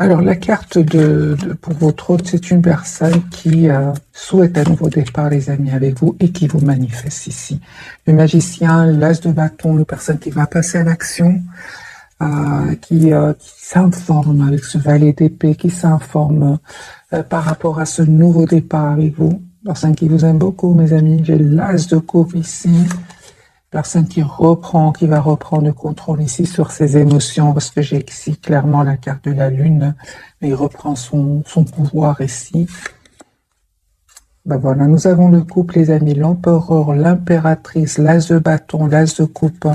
Alors, la carte pour votre hôte, c'est une personne qui souhaite un nouveau départ, les amis, avec vous et qui vous manifeste ici. Le magicien, l'as de bâton, une personne qui va passer à l'action, qui s'informe avec ce valet d'épée, qui s'informe par rapport à ce nouveau départ avec vous. Personne qui vous aime beaucoup, mes amis. J'ai l'as de coupe ici. Personne qui va reprendre le contrôle ici sur ses émotions, parce que j'ai ici clairement la carte de la lune, mais il reprend son pouvoir ici. Ben voilà, nous avons le couple, les amis, l'empereur, l'impératrice, l'as de bâton, l'as de coupe.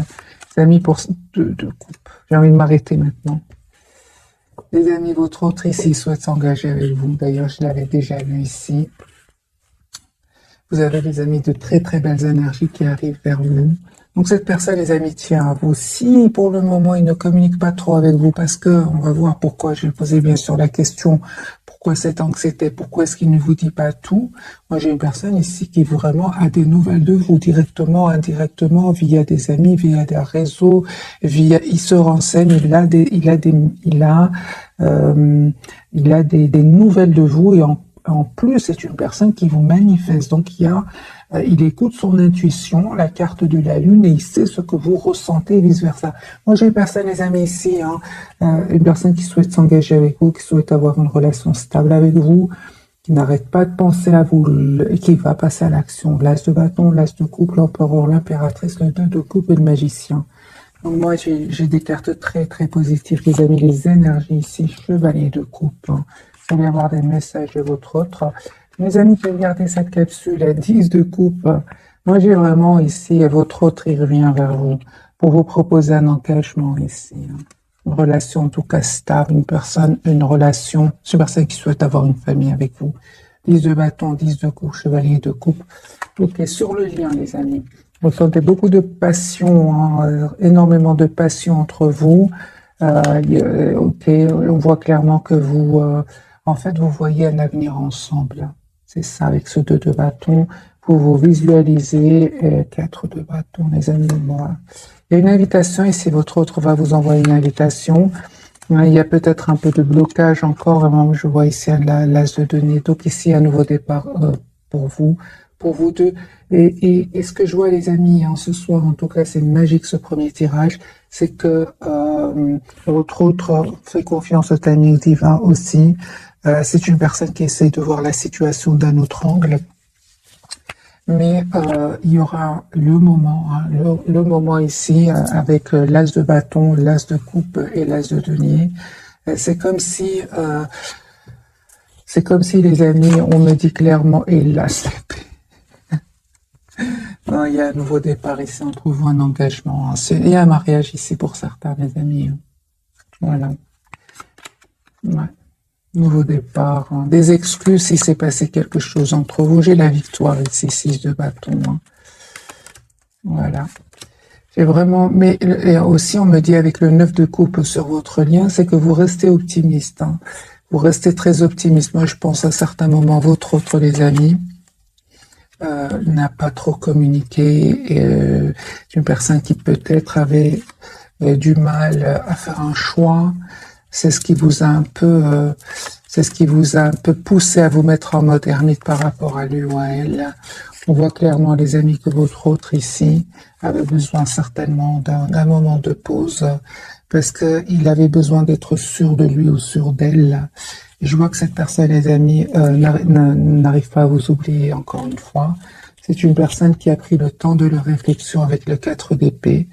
Les amis, de coupe. J'ai envie de m'arrêter maintenant. Les amis, votre autre ici souhaite s'engager avec vous. D'ailleurs, je l'avais déjà vu ici. Vous avez, les amis, de très très belles énergies qui arrivent vers vous. Donc cette personne, les amis, tient à vous. Si pour le moment, il ne communique pas trop avec vous, parce que on va voir pourquoi, je vais poser bien sûr la question, pourquoi cette anxiété, pourquoi est-ce qu'il ne vous dit pas tout. Moi, j'ai une personne ici qui vraiment a des nouvelles de vous, directement, indirectement, via des amis, via des réseaux, il se renseigne, il a des nouvelles de vous et en plus, c'est une personne qui vous manifeste. Donc, il écoute son intuition, la carte de la lune, et il sait ce que vous ressentez et vice-versa. Moi, j'ai une personne, les amis, ici, une personne qui souhaite s'engager avec vous, qui souhaite avoir une relation stable avec vous, qui n'arrête pas de penser à vous et qui va passer à l'action. L'as de bâton, l'as de coupe, l'empereur, l'impératrice, le 2 de coupe et le magicien. Donc, moi, j'ai des cartes très, très positives, les amis. Les énergies ici, chevalier de coupe. Vous allez avoir des messages de votre autre. Mes amis qui regardez cette capsule, à 10 de coupe. Moi, j'ai vraiment ici, votre autre, il revient vers vous pour vous proposer un engagement ici. Une relation, en tout cas, stable, une relation, c'est une personne qui souhaite avoir une famille avec vous. 10 de bâton, 10 de coupe, chevalier de coupe. Ok, sur le lien, les amis. Vous sentez beaucoup de passion, énormément de passion entre vous. Ok, on voit clairement que en fait, vous voyez un avenir ensemble. C'est ça, avec ce 2 de bâton. Vous visualisez 4 de bâton, les amis. Voilà. Il y a une invitation ici, votre autre va vous envoyer une invitation. Il y a peut-être un peu de blocage encore. Vraiment, je vois ici l'as de denier. Donc ici, un nouveau départ pour vous deux. Et ce que je vois, les amis, ce soir, en tout cas, c'est magique ce premier tirage, c'est que votre autre fait confiance au timing divin aussi. C'est une personne qui essaye de voir la situation d'un autre angle. Mais il y aura le moment, le moment ici avec l'as de bâton, l'as de coupe et l'as de denier. C'est comme si les amis, on me dit clairement, et là, non, il y a un nouveau départ ici entre vous, un engagement. Il y a un mariage ici pour certains, mes amis. Voilà. Ouais. Nouveau départ. Des excuses si s'est passé quelque chose entre vous. J'ai la victoire ici, 6 de bâton. Voilà. C'est vraiment, mais et aussi on me dit avec le 9 de coupe sur votre lien, c'est que vous restez optimiste. Vous restez très optimiste. Moi, je pense à certains moments, votre autre, les amis, n'a pas trop communiqué. Une personne qui peut-être avait du mal à faire un choix. C'est ce qui vous a un peu, c'est ce qui vous a un peu poussé à vous mettre en mode ermite par rapport à lui ou à elle. On voit clairement, les amis, que votre autre ici avait besoin certainement d'un moment de pause parce qu'il avait besoin d'être sûr de lui ou sûr d'elle. Et je vois que cette personne, les amis, n'arrive pas à vous oublier encore une fois. C'est une personne qui a pris le temps de leur réflexion avec le 4 d'épée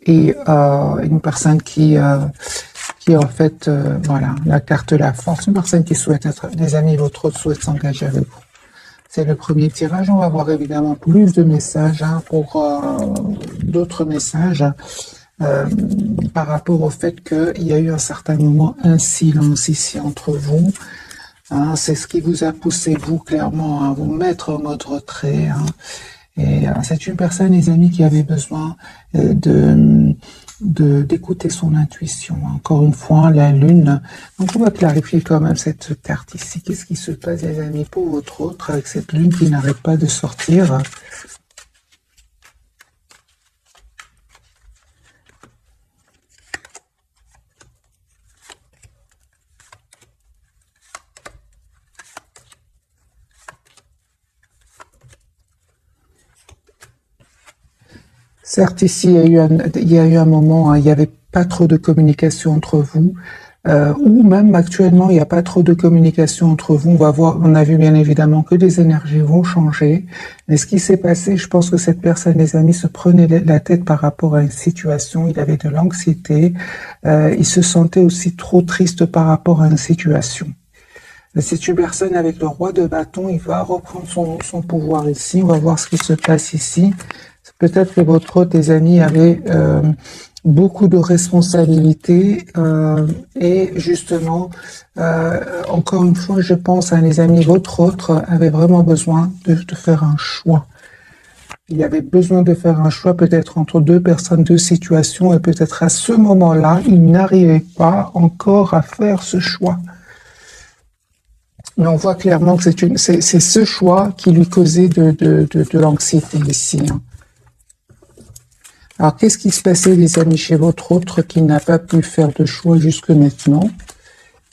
et une personne qui en fait, voilà, la carte de la force, une personne qui souhaite être des amis, votre autre souhaite s'engager avec vous. C'est le premier tirage. On va voir évidemment plus de messages pour d'autres messages par rapport au fait qu'il y a eu un certain moment un silence ici entre vous. C'est ce qui vous a poussé, vous, clairement, à vous mettre en mode retrait. Et c'est une personne, les amis, qui avait besoin d'écouter son intuition. Encore une fois, la lune. Donc, on va clarifier quand même cette carte ici. Qu'est-ce qui se passe, les amis, pour votre autre, avec cette lune qui n'arrête pas de sortir? Certes, ici, il y a eu un moment, hein, il n'y avait pas trop de communication entre vous, ou même actuellement, il n'y a pas trop de communication entre vous. On va voir, on a vu bien évidemment que les énergies vont changer. Mais ce qui s'est passé, je pense que cette personne, les amis, se prenait la tête par rapport à une situation. Il avait de l'anxiété. Il se sentait aussi trop triste par rapport à une situation. C'est une personne avec le roi de bâton, il va reprendre son pouvoir ici. On va voir ce qui se passe ici. Peut-être que votre hôte, des amis, avait beaucoup de responsabilités et justement, encore une fois, je pense à les amis, votre autre avait vraiment besoin de faire un choix. Il avait besoin de faire un choix peut-être entre deux personnes, deux situations et peut-être à ce moment-là, il n'arrivait pas encore à faire ce choix. Mais on voit clairement que c'est ce choix qui lui causait de l'anxiété ici. Hein. Alors, qu'est-ce qui se passait, les amis, chez votre autre qui n'a pas pu faire de choix jusque maintenant?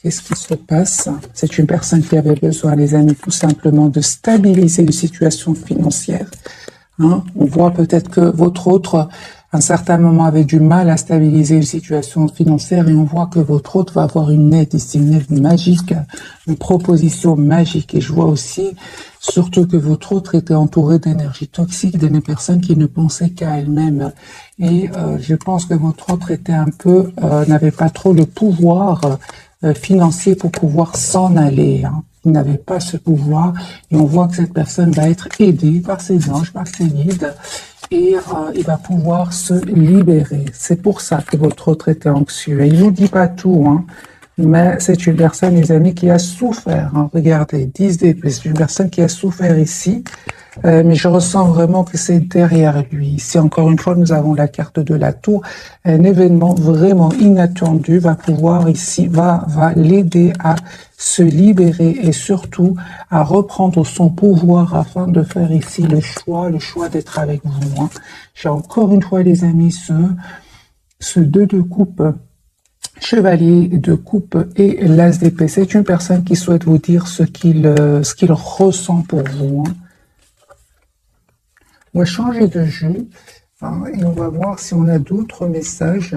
Qu'est-ce qui se passe? C'est une personne qui avait besoin, les amis, tout simplement de stabiliser une situation financière. Hein? On voit peut-être que votre autre, à un certain moment, avait du mal à stabiliser une situation financière et on voit que votre autre va avoir une aide ici, une aide magique, une proposition magique. Et je vois aussi, surtout que votre autre était entouré d'énergie toxique, de personnes qui ne pensaient qu'à elles-mêmes. Et je pense que votre autre était un peu, n'avait pas trop le pouvoir financier pour pouvoir s'en aller. Hein. Il n'avait pas ce pouvoir et on voit que cette personne va être aidée par ses anges, par ses guides et il va pouvoir se libérer. C'est pour ça que votre autre était anxieux. Et il ne vous dit pas tout, hein, mais c'est une personne, les amis, qui a souffert. Hein. Regardez, 10 d'épée, c'est une personne qui a souffert ici, mais je ressens vraiment que c'est derrière lui. Ici, encore une fois, nous avons la carte de la tour. Un événement vraiment inattendu va pouvoir ici, va l'aider à se libérer et surtout à reprendre son pouvoir afin de faire ici le choix d'être avec vous. Hein. J'ai encore une fois, les amis, ce 2 de coupe, chevalier de coupe et l'as d'épée. C'est une personne qui souhaite vous dire ce qu'il ressent pour vous. Hein. On va changer de jeu hein, et on va voir si on a d'autres messages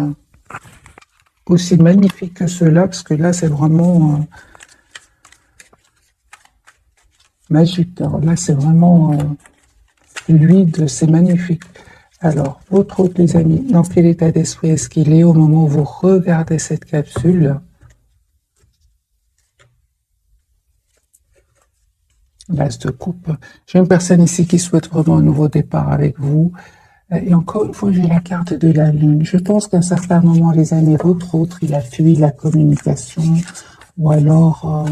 aussi magnifiques que ceux-là, parce que là, c'est vraiment magique. Alors là, c'est vraiment fluide, c'est magnifique. Alors, votre autre, les amis, dans quel état d'esprit est-ce qu'il est au moment où vous regardez cette capsule? L'as de coupe. J'ai une personne ici qui souhaite vraiment un nouveau départ avec vous. Et encore une fois, j'ai la carte de la lune. Je pense qu'à un certain moment, les amis, votre autre, il a fui la communication. Ou alors,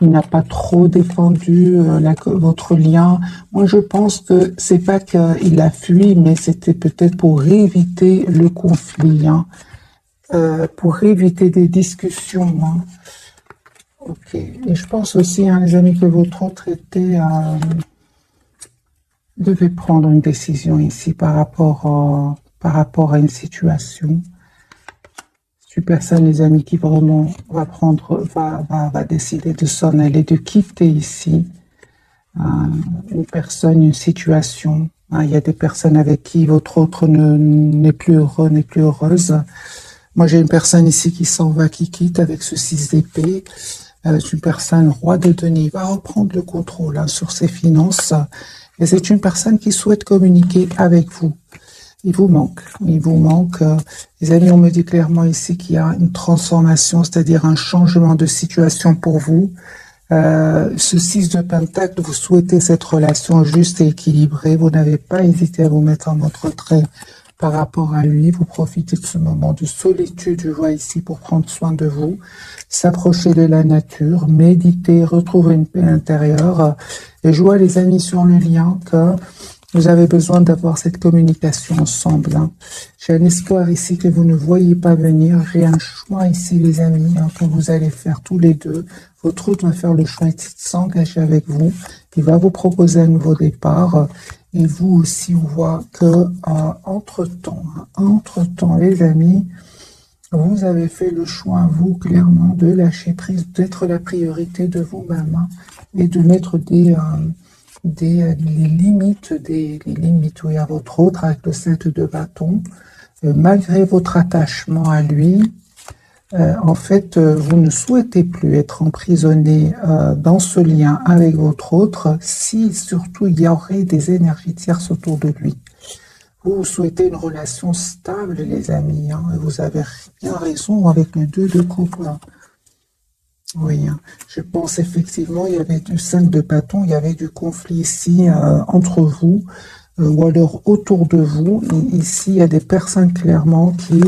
il n'a pas trop défendu votre lien. Moi, je pense que c'est pas qu'il a fui, mais c'était peut-être pour éviter le conflit, hein, pour éviter des discussions. Hein. Ok. Et je pense aussi, hein, les amis, que votre autre devait prendre une décision ici par rapport à une situation. C'est une personne, les amis, qui vraiment va décider de s'en aller, de quitter ici une personne, une situation. Il y a des personnes avec qui votre autre n'est plus heureux, n'est plus heureuse. Moi, j'ai une personne ici qui s'en va, qui quitte avec ce 6 d'épée. Une personne, roi de denier, va reprendre le contrôle hein, sur ses finances. Et c'est une personne qui souhaite communiquer avec vous. Il vous manque. Les amis, on me dit clairement ici qu'il y a une transformation, c'est-à-dire un changement de situation pour vous. Ce 6 de Pentacle, vous souhaitez cette relation juste et équilibrée. Vous n'avez pas hésité à vous mettre en mode retrait par rapport à lui. Vous profitez de ce moment de solitude, je vois ici, pour prendre soin de vous, s'approcher de la nature, méditer, retrouver une paix intérieure. Et je vois, les amis, sur le lien que vous avez besoin d'avoir cette communication ensemble. Hein. J'ai un espoir ici que vous ne voyez pas venir. J'ai un choix ici, les amis, hein, que vous allez faire tous les deux. Votre autre va faire le choix de s'engager avec vous. Il va vous proposer un nouveau départ. Et vous aussi, on voit que entre-temps, les amis, vous avez fait le choix, vous, clairement, de lâcher prise, d'être la priorité de vous-même hein, et de mettre les limites, oui, à votre autre avec le 7 de bâton. Malgré votre attachement à lui, en fait, vous ne souhaitez plus être emprisonné dans ce lien avec votre autre si surtout il y aurait des énergies tierces autour de lui. Vous souhaitez une relation stable, les amis, hein, et vous avez bien raison avec le 2 de coupe. Hein. Oui, hein. Je pense effectivement, il y avait du 5 de bâton, il y avait du conflit ici entre vous, ou alors autour de vous. Et ici, il y a des personnes clairement qui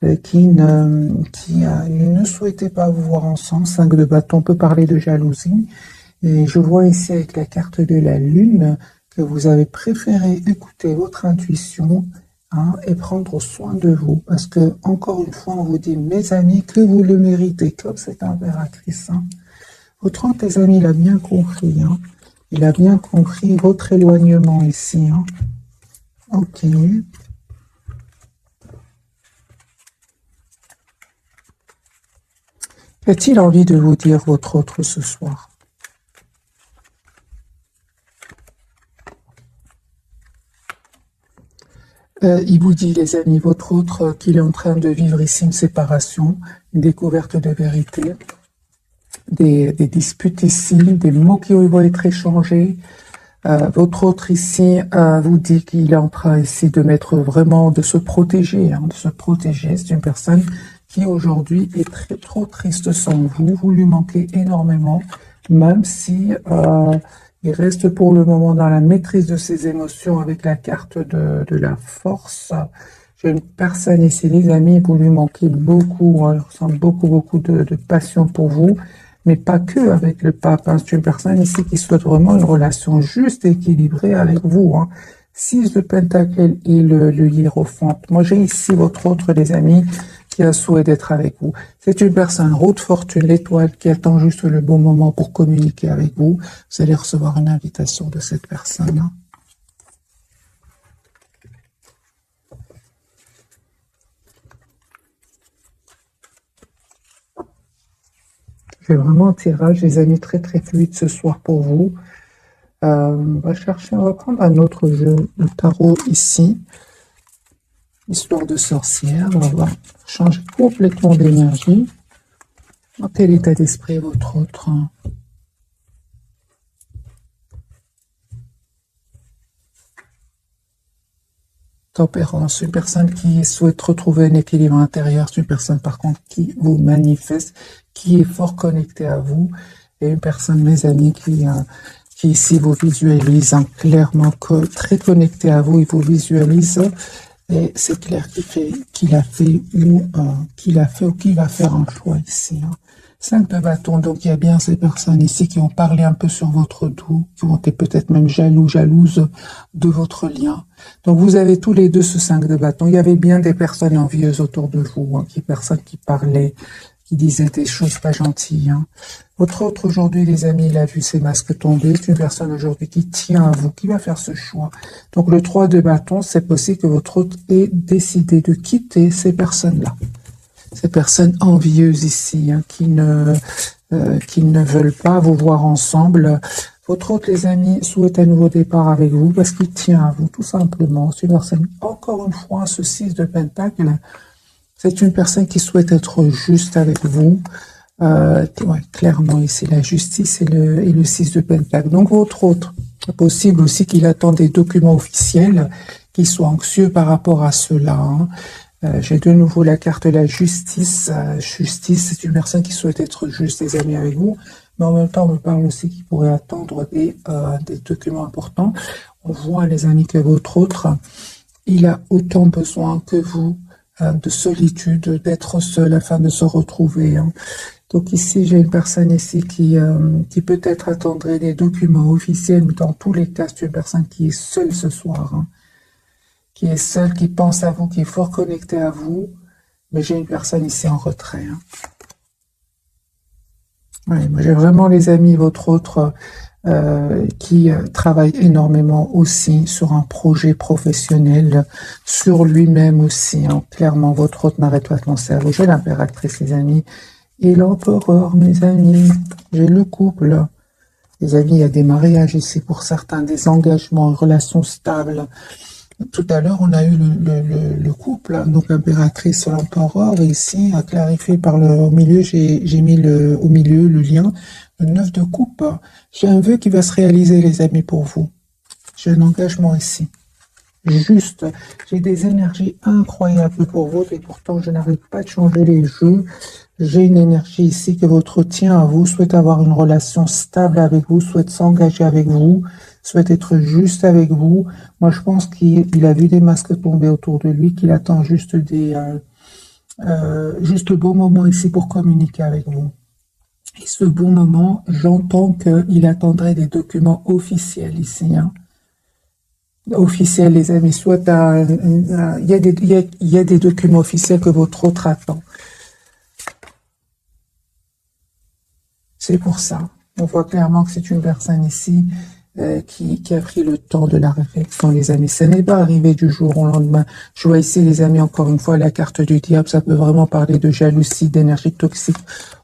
ne souhaitaient pas vous voir ensemble. 5 de bâton peut parler de jalousie. Et je vois ici avec la carte de la lune que vous avez préféré écouter votre intuition, hein, et prendre soin de vous. Parce que, encore une fois, on vous dit, mes amis, que vous le méritez, comme cette impératrice. Hein. Votre autre, les amis, il a bien compris. Hein. Il a bien compris votre éloignement ici. Hein. Ok. Qu'a-t-il envie de vous dire, votre autre, ce soir? Il vous dit, les amis, votre autre, qu'il est en train de vivre ici une séparation, une découverte de vérité, des disputes ici, des mots qui vont être échangés. Votre autre ici vous dit qu'il est en train ici de mettre vraiment, de se protéger, hein, de se protéger. C'est une personne qui aujourd'hui est trop triste sans vous. Vous lui manquez énormément, même si il reste pour le moment dans la maîtrise de ses émotions avec la carte de la force. J'ai une personne ici, les amis, vous lui manquez beaucoup, hein, il ressent beaucoup de passion pour vous, mais pas que avec le pape. Hein. C'est une personne ici qui souhaite vraiment une relation juste et équilibrée avec vous. Hein. 6 de Pentacle et le hiérophante. Moi, j'ai ici votre autre, les amis, qui a souhait d'être avec vous. C'est une personne, roue de fortune, l'étoile, qui attend juste le bon moment pour communiquer avec vous. Vous allez recevoir une invitation de cette personne. Hein. J'ai vraiment un tirage, les amis, très fluide ce soir pour vous. On va prendre un autre jeu de tarot ici. Histoire de sorcière, on va changer complètement d'énergie. Dans quel état d'esprit est votre autre? Tempérance, une personne qui souhaite retrouver un équilibre intérieur, c'est une personne par contre qui vous manifeste, qui est fort connectée à vous, et une personne, mes amis, qui ici vous visualise, hein, clairement très connectée à vous, il vous visualise. Et c'est clair qu'il a fait ou qu'il va faire un choix ici. Hein. 5 de bâton, donc il y a bien ces personnes ici qui ont parlé un peu sur votre dos, qui ont été peut-être même jalouses de votre lien. Donc vous avez tous les deux ce 5 de bâton. Il y avait bien des personnes envieuses autour de vous, hein, personnes qui parlaient, qui disaient des choses pas gentilles. Hein. Votre autre aujourd'hui, les amis, il a vu ses masques tomber. C'est une personne aujourd'hui qui tient à vous, qui va faire ce choix. Donc le 3 de bâton, c'est possible que votre autre ait décidé de quitter ces personnes-là. Ces personnes envieuses ici, hein, qui ne veulent pas vous voir ensemble. Votre autre, les amis, souhaite un nouveau départ avec vous parce qu'il tient à vous, tout simplement. C'est une personne, encore une fois, ce 6 de Pentacle, c'est une personne qui souhaite être juste avec vous. Ouais, clairement, ici, la justice et le 6 de Pentacle. Donc, votre autre, c'est possible aussi qu'il attend des documents officiels, qu'il soit anxieux par rapport à cela. Hein. J'ai de nouveau la carte de la justice. Justice, c'est une personne qui souhaite être juste, les amis, avec vous. Mais en même temps, on me parle aussi qu'il pourrait attendre des documents importants. On voit, les amis, que votre autre, il a autant besoin que vous de solitude, d'être seul afin de se retrouver. Hein. Donc ici, j'ai une personne ici qui peut-être attendrait des documents officiels, mais dans tous les cas, c'est une personne qui est seule ce soir. Hein. Qui est seule, qui pense à vous, qui est fort connectée à vous. Mais j'ai une personne ici en retrait. Hein. Ouais, moi j'ai vraiment, les amis, votre autre qui travaille énormément aussi sur un projet professionnel, sur lui-même aussi. Hein. Clairement, votre autre n'arrête pas de penser à vous. J'ai l'impératrice, les amis, et l'empereur, mes amis. J'ai le couple. Les amis, il y a des mariages ici pour certains, des engagements, une relation stable. Tout à l'heure, on a eu le couple, hein, donc impératrice, l'empereur, et ici, à clarifier par au milieu, j'ai mis au milieu le lien, le 9 de coupe. J'ai un vœu qui va se réaliser, les amis, pour vous. J'ai un engagement ici. Juste, j'ai des énergies incroyables pour vous, et pourtant, je n'arrive pas de changer les jeux. J'ai une énergie ici que votre tient à vous, souhaite avoir une relation stable avec vous, souhaite s'engager avec vous, souhaite être juste avec vous. Moi, je pense qu'il a vu des masques tomber autour de lui, qu'il attend juste juste le bon moment ici pour communiquer avec vous. Et ce bon moment, j'entends qu'il attendrait des documents officiels ici, hein. Officiels, les amis, soit il y a des documents officiels que votre autre attend. C'est pour ça. On voit clairement que c'est une personne ici qui a pris le temps de la réflexion, les amis. Ça n'est pas arrivé du jour au lendemain. Je vois ici, les amis, encore une fois, la carte du diable. Ça peut vraiment parler de jalousie, d'énergie toxique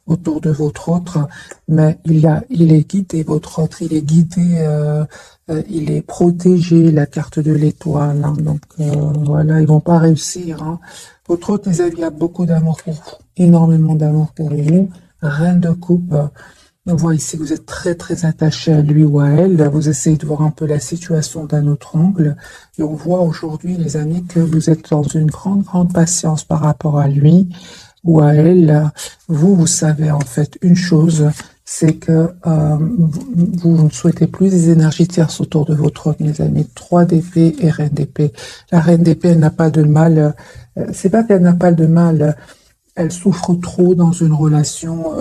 autour de votre autre. Mais il est guidé, votre autre. Il est guidé, il est protégé, la carte de l'étoile, hein. Donc, voilà, ils vont pas réussir, hein. Votre autre, les amis, a beaucoup d'amour pour vous. Énormément d'amour pour vous. Reine de coupe. On voit ici que vous êtes très très attaché à lui ou à elle. Vous essayez de voir un peu la situation d'un autre angle. Et on voit aujourd'hui, les amis, que vous êtes dans une grande patience par rapport à lui ou à elle. Vous savez en fait une chose, c'est que vous ne souhaitez plus des énergies tierces autour de votre autre, mes amis. 3 d'épée et reine d'épée. La reine d'épée, elle n'a pas de mal. C'est pas qu'elle n'a pas de mal. Elle souffre trop dans une relation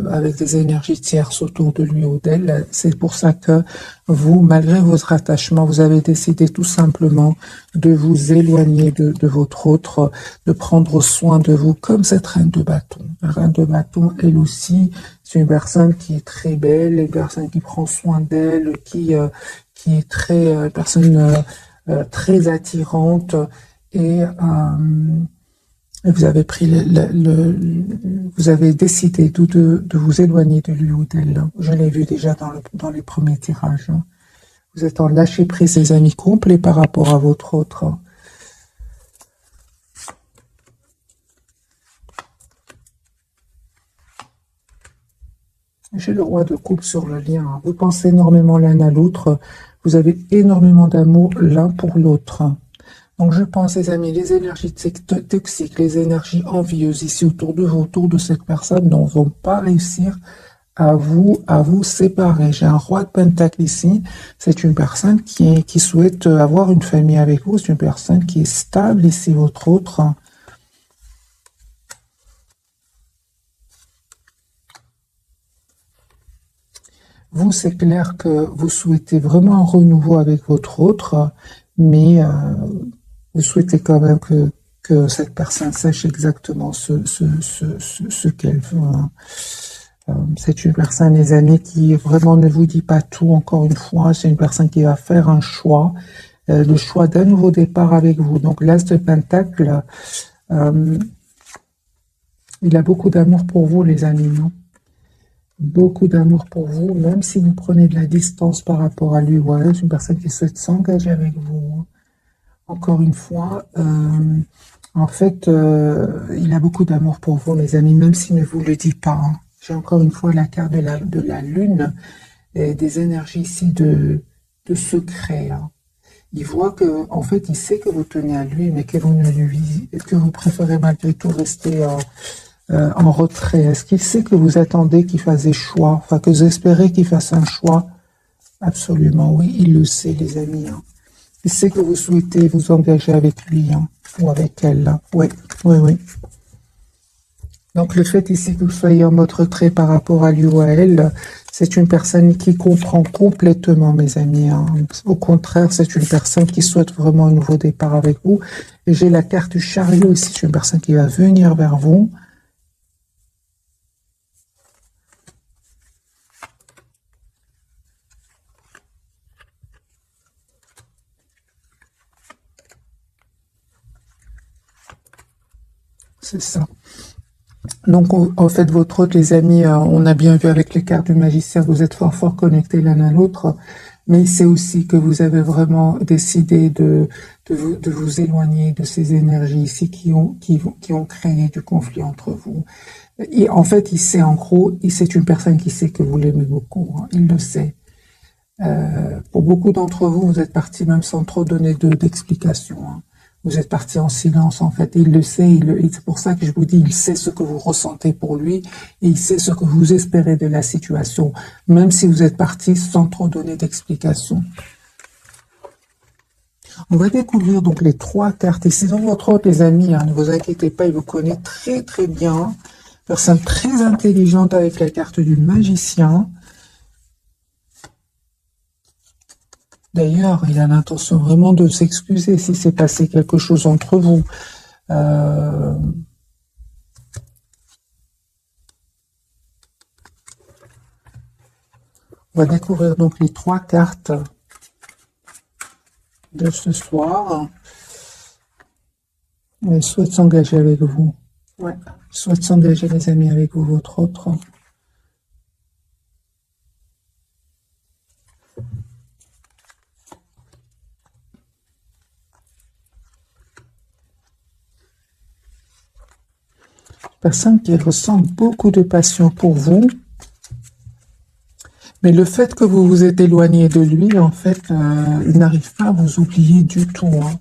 avec des énergies tierces autour de lui ou d'elle. C'est pour ça que vous, malgré votre attachement, vous avez décidé tout simplement de vous éloigner de votre autre, de prendre soin de vous, comme cette reine de bâton. La reine de bâton, elle aussi, c'est une personne qui est très belle, une personne qui prend soin d'elle, qui est très, personne très attirante et vous avez pris vous avez décidé de vous éloigner de lui ou d'elle. Je l'ai vu déjà dans les premiers tirages, hein. Vous êtes en lâcher prise, les amis, complet par rapport à votre autre. J'ai le roi de coupe sur le lien, hein. Vous pensez énormément l'un à l'autre. Vous avez énormément d'amour l'un pour l'autre. Donc je pense, les amis, les énergies toxiques, les énergies envieuses ici autour de vous, autour de cette personne, ne vont pas réussir à vous séparer. J'ai un roi de pentacle ici. C'est une personne qui souhaite avoir une famille avec vous. C'est une personne qui est stable ici, votre autre. Vous, c'est clair que vous souhaitez vraiment un renouveau avec votre autre, mais vous souhaitez quand même que cette personne sache exactement ce qu'elle veut, hein. C'est une personne, les amis, qui vraiment ne vous dit pas tout, encore une fois. C'est une personne qui va faire un choix, le choix d'un nouveau départ avec vous. Donc, l'As de Pentacle, il a beaucoup d'amour pour vous, les amis, non? Beaucoup d'amour pour vous, même si vous prenez de la distance par rapport à lui. Voilà, c'est une personne qui souhaite s'engager avec vous, hein. Encore une fois, en fait, il a beaucoup d'amour pour vous, mes amis, même s'il ne vous le dit pas, hein. J'ai encore une fois la carte de la lune et des énergies ici de secret, hein. Il voit que, en fait, il sait que vous tenez à lui, mais que vous préférez malgré tout rester en retrait. Est-ce qu'il sait que vous attendez qu'il fasse des choix, enfin que vous espérez qu'il fasse un choix? Absolument, oui, il le sait, les amis, hein. Il sait que vous souhaitez vous engager avec lui, hein, ou avec elle, hein. Oui, oui, oui. Donc le fait ici que vous soyez en mode retrait par rapport à lui ou à elle, c'est une personne qui comprend complètement, mes amis, hein. Au contraire, c'est une personne qui souhaite vraiment un nouveau départ avec vous. Et j'ai la carte du chariot ici, c'est une personne qui va venir vers vous. C'est ça. Donc, en fait, votre hôte, les amis, on a bien vu avec les cartes du magicien, vous êtes fort, fort connectés l'un à l'autre, mais c'est aussi que vous avez vraiment décidé de vous éloigner de ces énergies ici qui ont créé du conflit entre vous. Et en fait, il sait en gros, c'est une personne qui sait que vous l'aimez beaucoup, hein, il le sait. Pour beaucoup d'entre vous, vous êtes partis même sans trop donner d'explications, hein. Vous êtes partis en silence, en fait. Et il le sait, c'est pour ça que je vous dis, il sait ce que vous ressentez pour lui et il sait ce que vous espérez de la situation, même si vous êtes partis sans trop donner d'explications. On va découvrir donc les 3 cartes. Et c'est dans votre hôte, les amis, hein, ne vous inquiétez pas, il vous connaît très très bien. Personne très intelligente avec la carte du magicien. D'ailleurs, il a l'intention vraiment de s'excuser si s'est passé quelque chose entre vous. On va découvrir donc les 3 cartes de ce soir. Il souhaite s'engager avec vous. Ouais. Il souhaite s'engager, les amis, avec vous, votre autre. Personne qui ressent beaucoup de passion pour vous. Mais le fait que vous vous êtes éloigné de lui, en fait, il n'arrive pas à vous oublier du tout, hein.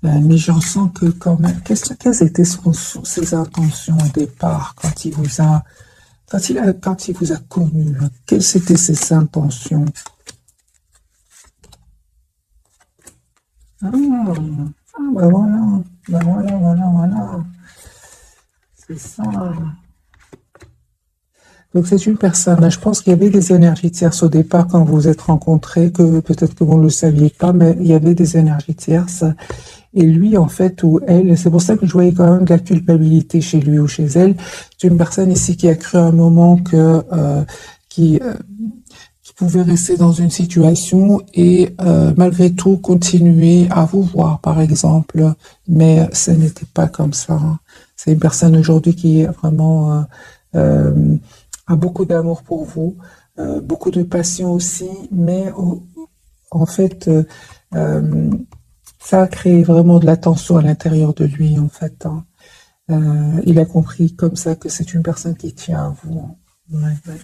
Mais j'en sens que quand même, quelles étaient ses intentions au départ quand il vous a, quand il vous a connu, hein, quelles étaient ses intentions? Ah, bah voilà, bah voilà. C'est ça. Donc c'est une personne, je pense qu'il y avait des énergies tierces au départ quand vous vous êtes rencontrés, que peut-être que vous ne le saviez pas, mais il y avait des énergies tierces. Et lui, en fait, ou elle, c'est pour ça que je voyais quand même de la culpabilité chez lui ou chez elle. C'est une personne ici qui a cru à un moment qui pouvait rester dans une situation et malgré tout continuer à vous voir, par exemple. Mais ce n'était pas comme ça, hein. C'est une personne aujourd'hui qui est vraiment a beaucoup d'amour pour vous, beaucoup de passion aussi, mais en fait, ça a créé vraiment de la tension à l'intérieur de lui, en fait, hein. Il a compris comme ça que c'est une personne qui tient à vous, hein. Ouais, ouais.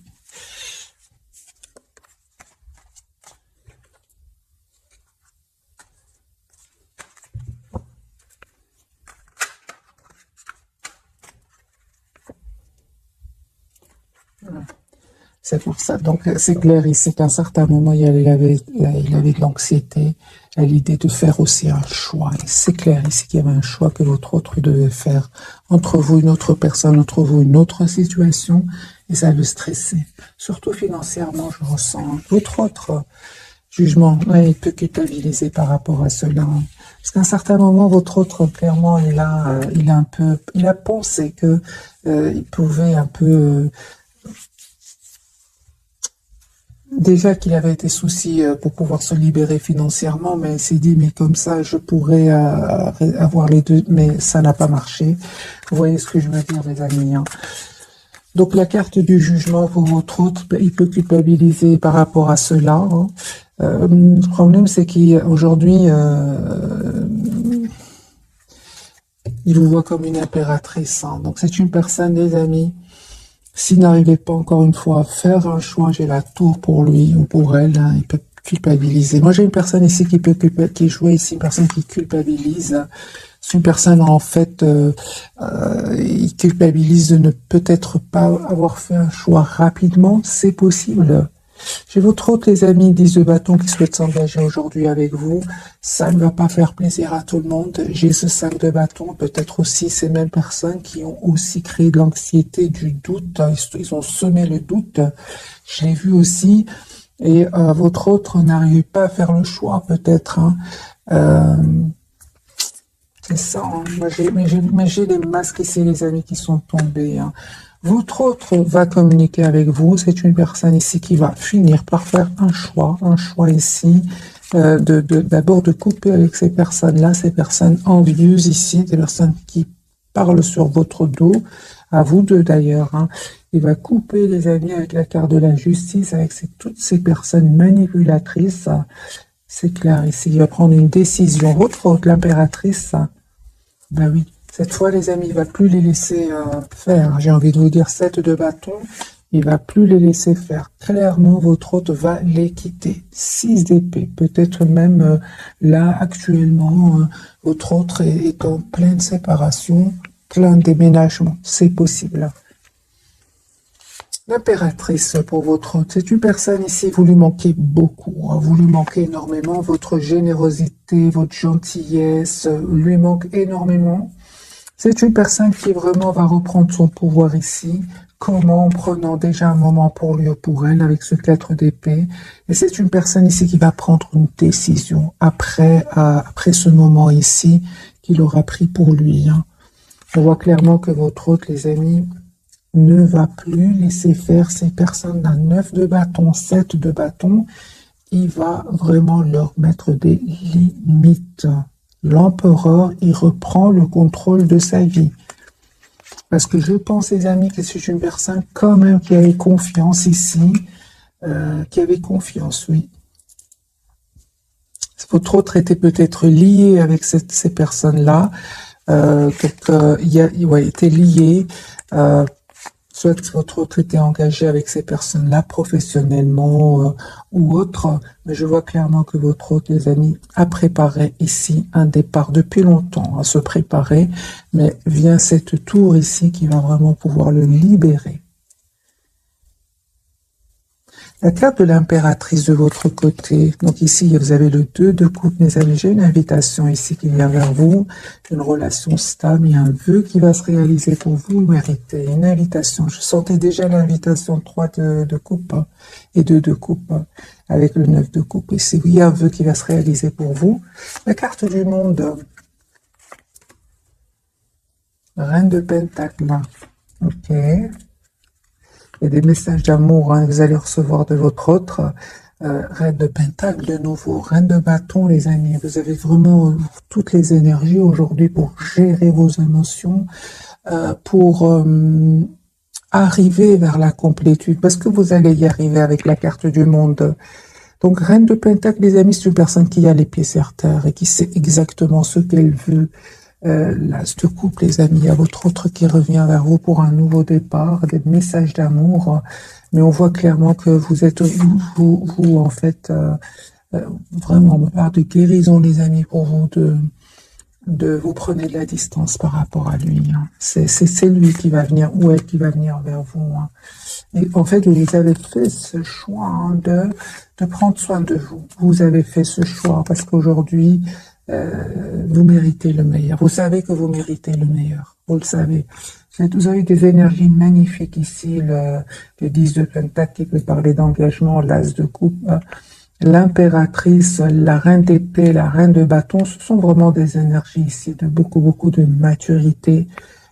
C'est pour ça. Donc, c'est clair ici qu'à un certain moment, il avait de l'anxiété à l'idée de faire aussi un choix. Et c'est clair ici qu'il y avait un choix que votre autre devait faire entre vous, une autre personne, entre vous, une autre situation. Et ça le stressait. Surtout financièrement, je ressens. Votre autre jugement, ouais, il peut culpabiliser par rapport à cela. Parce qu'à un certain moment, votre autre, clairement, il a pensé que il pouvait un peu... déjà qu'il avait des soucis pour pouvoir se libérer financièrement, mais il s'est dit, mais comme ça, je pourrais avoir les deux, mais ça n'a pas marché. Vous voyez ce que je veux dire, les amis, hein. Donc, la carte du jugement pour votre autre, il peut culpabiliser par rapport à cela, hein. Le problème, c'est qu'aujourd'hui, il vous voit comme une impératrice, hein. Donc, c'est une personne, les amis. S'il n'arrivait pas encore une fois à faire un choix, j'ai la tour pour lui ou pour elle, hein, il peut culpabiliser. Moi, j'ai une personne ici qui joue ici, une personne qui culpabilise. C'est une personne, en fait, il culpabilise de ne peut-être pas avoir fait un choix rapidement. C'est possible. J'ai votre autre, les amis, 10 de bâton qui souhaite s'engager aujourd'hui avec vous. Ça ne va pas faire plaisir à tout le monde. J'ai ce 5 de bâton, peut-être aussi ces mêmes personnes qui ont aussi créé de l'anxiété, du doute. Ils ont semé le doute. Je l'ai vu aussi. Et votre autre n'arrive pas à faire le choix, peut-être, hein. C'est ça, hein. Moi, j'ai des masques ici, les amis, qui sont tombés, hein. Votre autre va communiquer avec vous. C'est une personne ici qui va finir par faire un choix ici, d'abord de couper avec ces personnes-là, ces personnes envieuses ici, des personnes qui parlent sur votre dos, à vous deux d'ailleurs, hein. Il va couper, les amis, avec la carte de la justice, avec toutes ces personnes manipulatrices. C'est clair ici, il va prendre une décision. Votre hôte, l'impératrice, ben oui, cette fois, les amis, il va plus les laisser faire. J'ai envie de vous dire 7 de bâton. Il va plus les laisser faire. Clairement, votre hôte va les quitter. 6 d'épée. Peut-être même là, actuellement, votre hôte est en pleine séparation, plein déménagement. C'est possible. L'impératrice pour votre hôte, c'est une personne ici, vous lui manquez beaucoup, hein, vous lui manquez énormément, votre générosité, votre gentillesse lui manque énormément. C'est une personne qui vraiment va reprendre son pouvoir ici. Comment? En prenant déjà un moment pour lui ou pour elle avec ce 4 d'épée. Et c'est une personne ici qui va prendre une décision après ce moment ici qu'il aura pris pour lui, hein. On voit clairement que votre hôte, les amis, ne va plus laisser faire ces personnes d'un 9 de bâton, 7 de bâton. Il va vraiment leur mettre des limites. L'empereur, il reprend le contrôle de sa vie. Parce que je pense, les amis, que c'est une personne quand même qui avait confiance ici. Qui avait confiance, oui. Votre autre était peut-être lié avec ces personnes-là. Il était lié. Soit votre autre était engagé avec ces personnes-là professionnellement ou autre, mais je vois clairement que votre autre, les amis, a préparé ici un départ depuis longtemps, à se préparer, mais vient cette tour ici qui va vraiment pouvoir le libérer. La carte de l'impératrice de votre côté. Donc ici, vous avez le 2 de coupe, mes amis. J'ai une invitation ici qui vient vers vous. Une relation stable. Il y a un vœu qui va se réaliser pour vous. Vous méritez une invitation. Je sentais déjà l'invitation 3 de coupe et 2 de coupe avec le 9 de coupe. Ici, il y a un vœu qui va se réaliser pour vous. La carte du monde. Reine de Pentacle. Ok. Il y a des messages d'amour, hein, vous allez recevoir de votre autre. Reine de Pentacle de nouveau, Reine de Bâton, les amis. Vous avez vraiment toutes les énergies aujourd'hui pour gérer vos émotions, pour arriver vers la complétude, parce que vous allez y arriver avec la carte du monde. Donc, Reine de Pentacle, les amis, c'est une personne qui a les pieds sur terre et qui sait exactement ce qu'elle veut. L'as de coupe, les amis, il y a votre autre qui revient vers vous pour un nouveau départ, des messages d'amour, mais on voit clairement que vous êtes, vous en fait, vraiment, on parle de guérison, les amis, pour vous, vous prenez de la distance par rapport à lui, hein. C'est lui qui va venir, ou elle qui va venir vers vous, hein. Et en fait, vous avez fait ce choix, hein, de prendre soin de vous. Vous avez fait ce choix parce qu'aujourd'hui, vous méritez le meilleur. Vous savez que vous méritez le meilleur. Vous le savez. Vous avez des énergies magnifiques ici. Le 10 de Pentacle qui peut parler d'engagement, l'As de coupe, l'impératrice, la reine d'épée, la reine de bâton. Ce sont vraiment des énergies ici de beaucoup de maturité.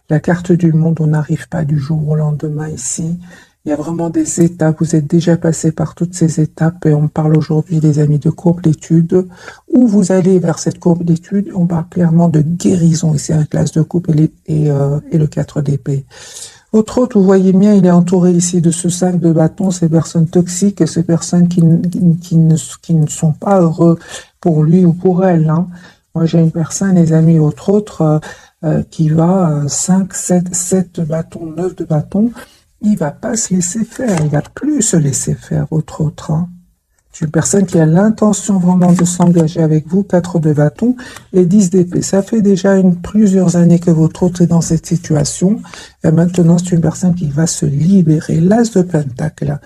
La carte du monde, on n'arrive pas du jour au lendemain ici. Il y a vraiment des étapes, vous êtes déjà passé par toutes ces étapes et on parle aujourd'hui, les amis, de complétude. Où vous allez vers cette complétude, on parle clairement de guérison ici avec l'As de coupe et le 4 d'épée. Autre autre, vous voyez bien, il est entouré ici de ce 5 de bâton, ces personnes toxiques, ces personnes qui ne sont pas heureux pour lui ou pour elle, hein. Moi, j'ai une personne, les amis, autre, qui va 5, 7 de bâton, 9 de bâton. Il va pas se laisser faire, il va plus se laisser faire, autre, hein. C'est une personne qui a l'intention vraiment de s'engager avec vous, 4 de bâton et 10 d'épée. Ça fait déjà plusieurs années que votre autre est dans cette situation. Et maintenant, c'est une personne qui va se libérer. L'As de Pentacle.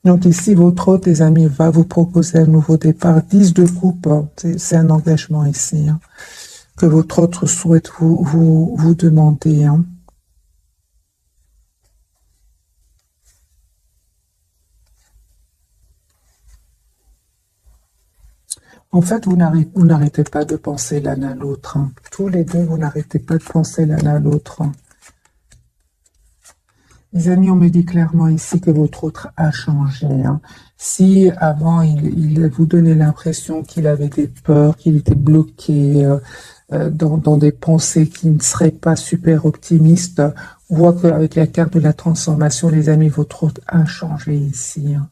Donc ici, votre autre, les amis, va vous proposer un nouveau départ. 10 de coupe, c'est un engagement ici, hein, que votre autre souhaite vous demander, hein. En fait, vous n'arrêtez pas de penser l'un à l'autre, hein. Tous les deux, vous n'arrêtez pas de penser l'un à l'autre, hein. Les amis, on me dit clairement ici que votre autre a changé, hein. Si avant, il vous donnait l'impression qu'il avait des peurs, qu'il était bloqué dans des pensées qui ne seraient pas super optimistes, On voit qu'avec la carte de la transformation, les amis, votre hôte a changé ici. Hein.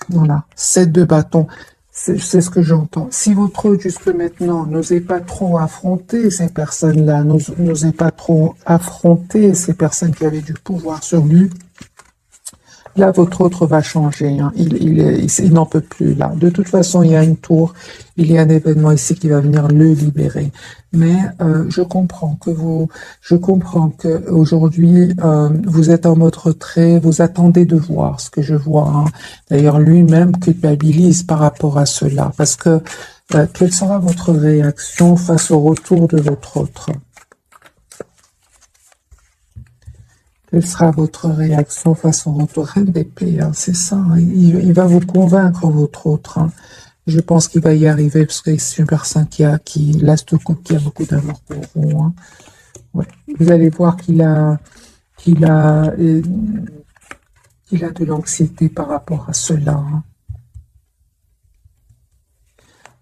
Voilà, 7 de bâton. C'est ce que j'entends. Si votre hôte, jusque maintenant, n'osait pas trop affronter ces personnes-là, n'osait pas trop affronter ces personnes qui avaient du pouvoir sur lui, là, votre autre va changer. Hein. Il n'en peut plus là. De toute façon, il y a une tour, il y a un événement ici qui va venir le libérer. Mais je comprends que aujourd'hui vous êtes en mode retrait, vous attendez de voir ce que je vois. Hein. D'ailleurs, lui-même culpabilise par rapport à cela, parce que quelle sera votre réaction face au retour de votre autre? Quelle sera votre réaction face au retour? Reine d'épée, hein, c'est ça. Hein. Il va vous convaincre, votre autre. Hein. Je pense qu'il va y arriver parce que c'est une personne qui l'as de coupe, qui a beaucoup d'amour pour vous. Hein. Ouais. Vous allez voir qu'il a de l'anxiété par rapport à cela. Hein.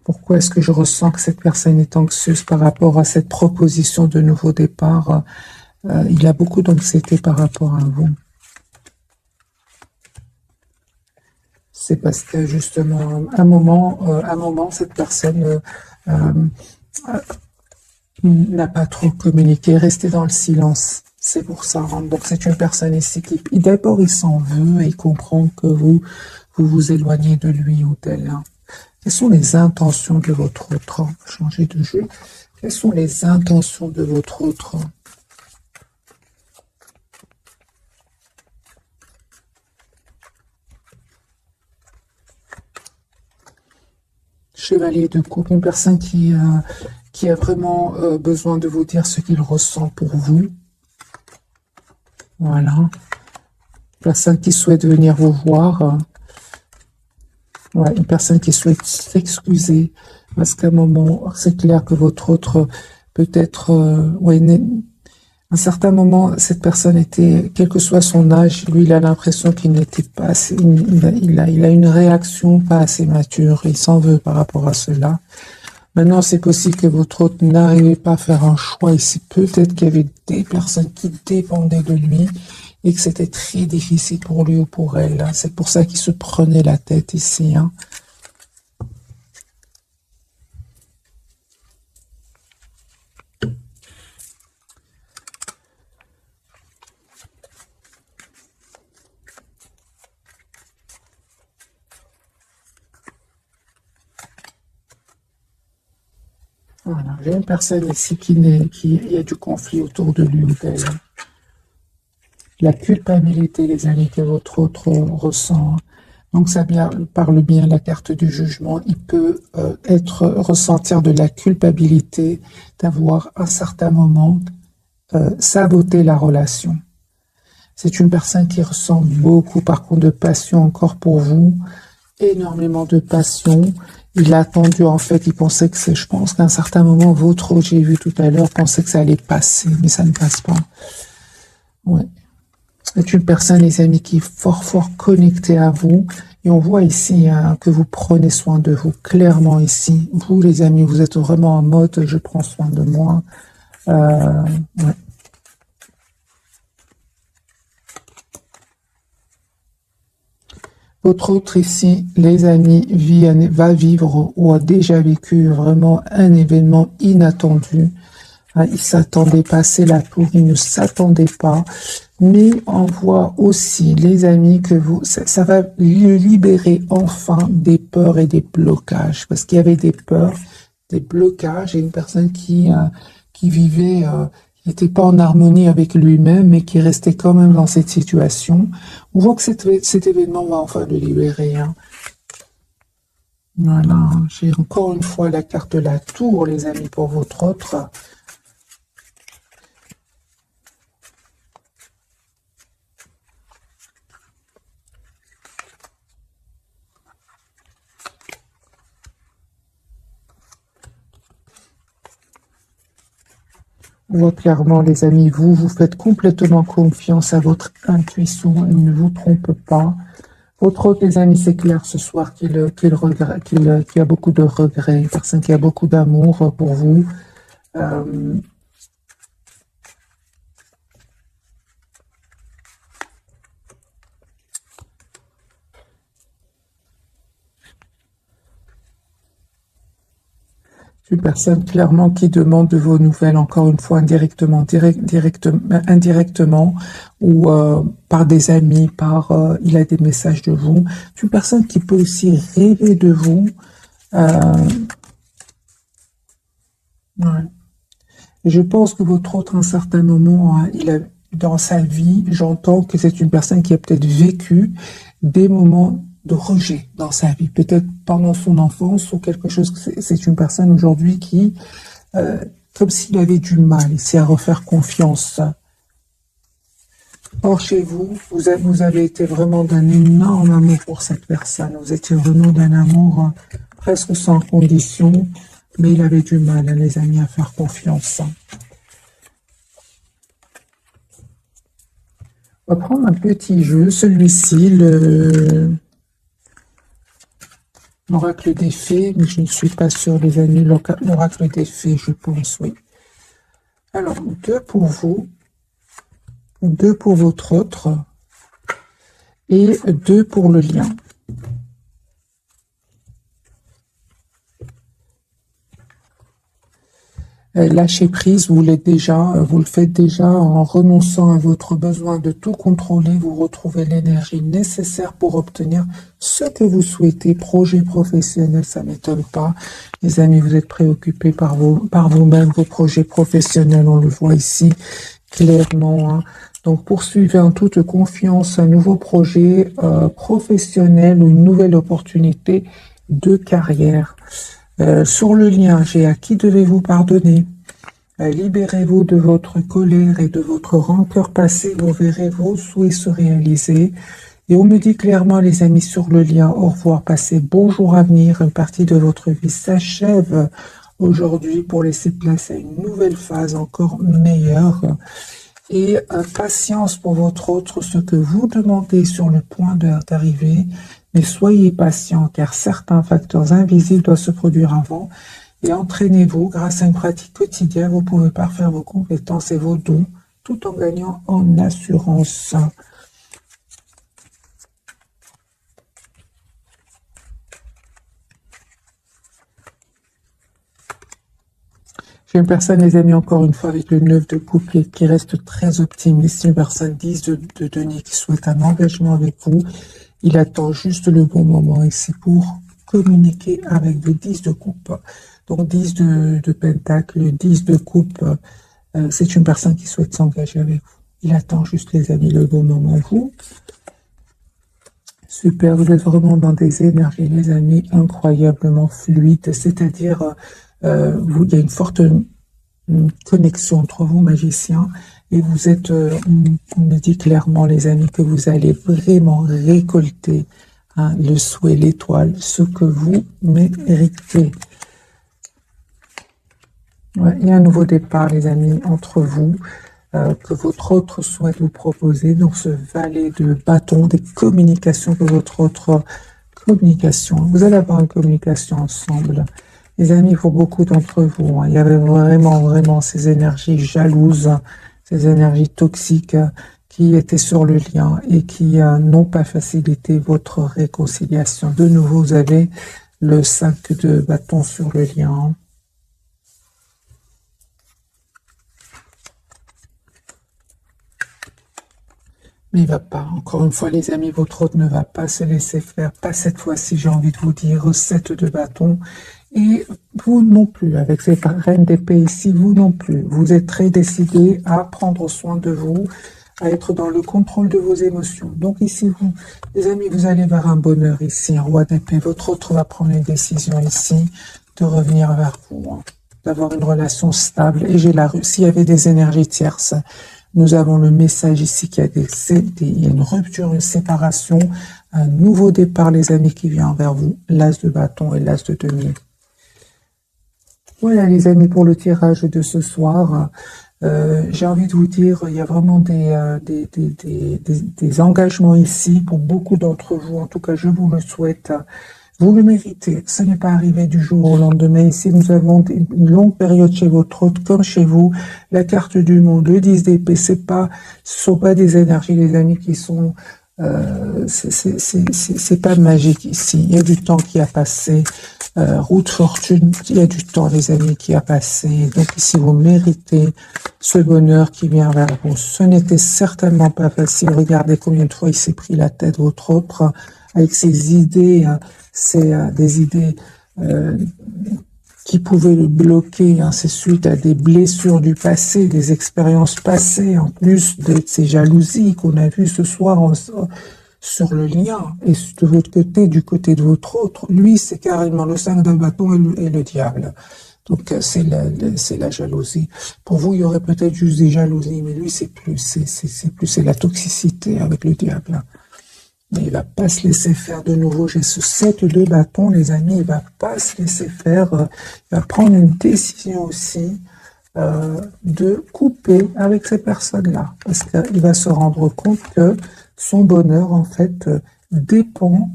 Pourquoi est-ce que je ressens que cette personne est anxieuse par rapport à cette proposition de nouveau départ? Il a beaucoup d'anxiété par rapport à vous. C'est parce que justement, à un moment, cette personne n'a pas trop communiqué, resté dans le silence. C'est pour ça. Hein. Donc c'est une personne ici qui, d'abord, il s'en veut et il comprend que vous éloignez de lui ou d'elle. Hein. Quelles sont les intentions de votre autre? Changer de jeu. Quelles sont les intentions de votre autre? Chevalier de coupe, une personne qui a vraiment besoin de vous dire ce qu'il ressent pour vous. Voilà. Personne qui souhaite venir vous voir. Ouais, une personne qui souhaite s'excuser. Parce qu'à un moment, c'est clair que votre autre, peut-être, à un certain moment, cette personne était, quel que soit son âge, lui, il a l'impression qu'il n'était pas assez, il a une réaction pas assez mature, il s'en veut par rapport à cela. Maintenant, c'est possible que votre autre n'arrivait pas à faire un choix ici. Peut-être qu'il y avait des personnes qui dépendaient de lui et que c'était très difficile pour lui ou pour elle. Hein. C'est pour ça qu'il se prenait la tête ici. Hein. Voilà, j'ai une personne ici il y a du conflit autour de lui ou d'elle. La culpabilité, les amis, que votre autre ressent. Donc ça parle bien la carte du jugement. Il peut ressentir de la culpabilité d'avoir à un certain moment saboté la relation. C'est une personne qui ressent beaucoup, par contre, de passion encore pour vous, énormément de passion. Il a attendu, en fait, il pensait que je pense qu'à un certain moment, votre, j'ai vu tout à l'heure, pensait que ça allait passer, mais ça ne passe pas. Ouais. C'est une personne, les amis, qui est fort, fort connectée à vous. Et on voit ici hein, que vous prenez soin de vous, clairement ici. Vous, les amis, vous êtes vraiment en mode, je prends soin de moi. Ouais. Votre autre ici, les amis, va vivre ou a déjà vécu vraiment un événement inattendu. Il ne s'attendait pas, c'est la tour, il ne s'attendait pas. Mais on voit aussi, les amis, que ça va le libérer enfin des peurs et des blocages. Parce qu'il y avait des peurs, des blocages et une personne qui vivait... qui n'était pas en harmonie avec lui-même, mais qui restait quand même dans cette situation. On voit que cet événement va enfin le libérer. Hein. Voilà, j'ai encore une fois la carte de la tour, les amis, pour votre autre. On voit clairement, les amis, vous faites complètement confiance à votre intuition, elle ne vous trompe pas. Votre autre, les amis, c'est clair ce soir qu'il a beaucoup de regrets, une personne qui a beaucoup d'amour pour vous. Une personne clairement qui demande de vos nouvelles, encore une fois, indirectement, indirectement, ou par des amis, il a des messages de vous. C'est une personne qui peut aussi rêver de vous. Ouais. Je pense que votre autre, à un certain moment, hein, dans sa vie, j'entends que c'est une personne qui a peut-être vécu des moments de rejet dans sa vie, peut-être pendant son enfance ou quelque chose. C'est une personne aujourd'hui qui, comme s'il avait du mal ici à refaire confiance. Or, chez vous, vous avez été vraiment d'un énorme amour pour cette personne. Vous étiez vraiment d'un amour presque sans condition, mais il avait du mal, hein, les amis, à faire confiance. On va prendre un petit jeu, celui-ci, l'oracle des fées, mais je ne suis pas sûre, les amis, l'oracle des fées, je pense, oui. Alors, 2 pour vous, 2 pour votre autre, et 2 pour le lien. Lâcher prise, vous le faites déjà en renonçant à votre besoin de tout contrôler. Vous retrouvez l'énergie nécessaire pour obtenir ce que vous souhaitez. Projet professionnel, ça ne m'étonne pas. Les amis, vous êtes préoccupés par vous-même, vos projets professionnels, on le voit ici clairement. Hein. Donc, poursuivez en toute confiance un nouveau projet professionnel ou une nouvelle opportunité de carrière. Sur le lien, j'ai à qui devez-vous pardonner. Libérez-vous de votre colère et de votre rancœur passée. Vous verrez vos souhaits se réaliser. Et on me dit clairement, les amis, sur le lien, au revoir, passez bon jour à venir. Une partie de votre vie s'achève aujourd'hui pour laisser place à une nouvelle phase encore meilleure. Et patience pour votre autre, ce que vous demandez sur le point d'arriver. Mais soyez patient, car certains facteurs invisibles doivent se produire avant. Et entraînez-vous, grâce à une pratique quotidienne, vous pouvez parfaire vos compétences et vos dons, tout en gagnant en assurance. J'ai une personne, les amis, encore une fois, avec le 9 de coupe qui reste très optimiste. Une personne 10 de denier qui souhaite un engagement avec vous. Il attend juste le bon moment ici pour communiquer avec vous. 10 de coupe. Donc 10 de pentacle, 10 de coupe. C'est une personne qui souhaite s'engager avec vous. Il attend juste, les amis, le bon moment. Vous, super, vous êtes vraiment dans des énergies, les amis, incroyablement fluides. C'est-à-dire, il y a une forte connexion entre vous, magiciens. Et vous êtes, on me dit clairement, les amis, que vous allez vraiment récolter le souhait, l'étoile, ce que vous méritez. Ouais, il y a un nouveau départ, les amis, entre vous, que votre autre souhaite vous proposer. Donc, ce valet de bâton, des communications que votre autre communication. Vous allez avoir une communication ensemble. Les amis, pour beaucoup d'entre vous, il y avait vraiment ces énergies jalouses, ces énergies toxiques qui étaient sur le lien et qui n'ont pas facilité votre réconciliation. De nouveau, vous avez le 5 de bâton sur le lien. Mais il ne va pas. Encore une fois, les amis, votre autre ne va pas se laisser faire. Pas cette fois-ci, j'ai envie de vous dire. 7 de bâton. Et vous non plus, avec ces reines d'épée ici, vous non plus. Vous êtes très décidé à prendre soin de vous, à être dans le contrôle de vos émotions. Donc ici, vous, les amis, vous allez vers un bonheur ici, un roi d'épée. Votre autre va prendre une décision ici de revenir vers vous, d'avoir une relation stable. Et j'ai la rue. S'il y avait des énergies tierces, nous avons le message ici qu'il y a une rupture, une séparation, un nouveau départ, les amis, qui vient vers vous. L'as de bâton et l'as de denier. Voilà, les amis, pour le tirage de ce soir. J'ai envie de vous dire, il y a vraiment des engagements ici pour beaucoup d'entre vous. En tout cas, je vous le souhaite. Vous le méritez. Ce n'est pas arrivé du jour au lendemain. Ici, nous avons une longue période chez votre hôte, comme chez vous. La carte du monde, le 10 d'épée, ce sont pas des énergies, les amis, qui sont, c'est pas magique ici. Il y a du temps qui a passé. Route fortune, il y a du temps, les amis, qui a passé. Donc ici, vous méritez ce bonheur qui vient vers vous. Ce n'était certainement pas facile. Regardez combien de fois il s'est pris la tête, votre autre, avec ses idées. C'est des idées qui pouvaient le bloquer. C'est suite à des blessures du passé, des expériences passées, en plus de ces jalousies qu'on a vues ce soir sur le lien, et de votre côté, du côté de votre autre, lui, c'est carrément le 5 de bâton et le diable. Donc, c'est la jalousie. Pour vous, il y aurait peut-être juste des jalousies, mais lui, c'est la toxicité avec le diable. Mais il va pas se laisser faire de nouveau. J'ai ce 7 de bâton, les amis, il va pas se laisser faire. Il va prendre une décision aussi de couper avec ces personnes-là, parce qu'il va se rendre compte que son bonheur, en fait, dépend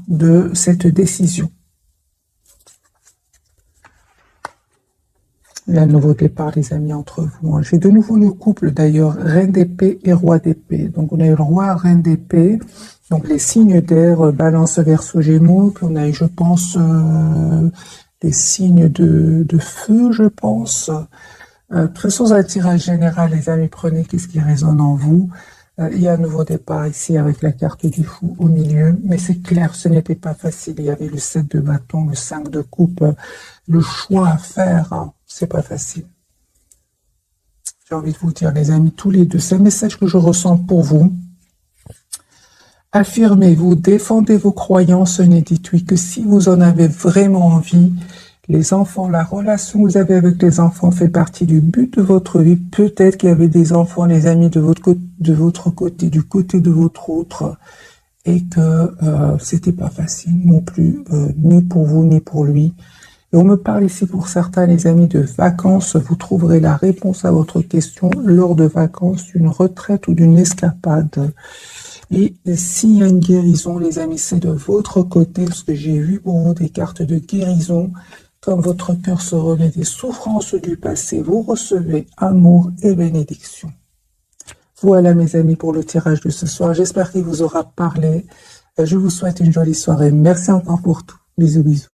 de cette décision. Il y a un nouveau départ, les amis, entre vous. J'ai de nouveau le couple, d'ailleurs, reine d'épée et roi d'épée. Donc, on a eu le roi, reine d'épée. Donc, les signes d'air, balance, verseau, gémeaux. Puis, on a eu, je pense, les signes de feu, je pense. De toute façon, c'est un tirage général, les amis. Prenez qu'est-ce qui résonne en vous. Il y a un nouveau départ ici avec la carte du fou au milieu, mais c'est clair, ce n'était pas facile. Il y avait le 7 de bâton, le 5 de coupe, le choix à faire, c'est pas facile. J'ai envie de vous dire, les amis, tous les deux, c'est un message que je ressens pour vous. Affirmez-vous, défendez vos croyances, ne dites oui que si vous en avez vraiment envie. Les enfants, la relation que vous avez avec les enfants fait partie du but de votre vie. Peut-être qu'il y avait des enfants, les amis, de votre côté, du côté de votre autre, et que c'était pas facile non plus, ni pour vous, ni pour lui. Et on me parle ici pour certains, les amis, de vacances. Vous trouverez la réponse à votre question lors de vacances, d'une retraite ou d'une escapade. Et s'il y a une guérison, les amis, c'est de votre côté, parce que j'ai vu pour vous des cartes de guérison. Comme votre cœur se remet des souffrances du passé, vous recevez amour et bénédiction. Voilà, mes amis, pour le tirage de ce soir. J'espère qu'il vous aura parlé. Je vous souhaite une jolie soirée. Merci encore pour tout. Bisous, bisous.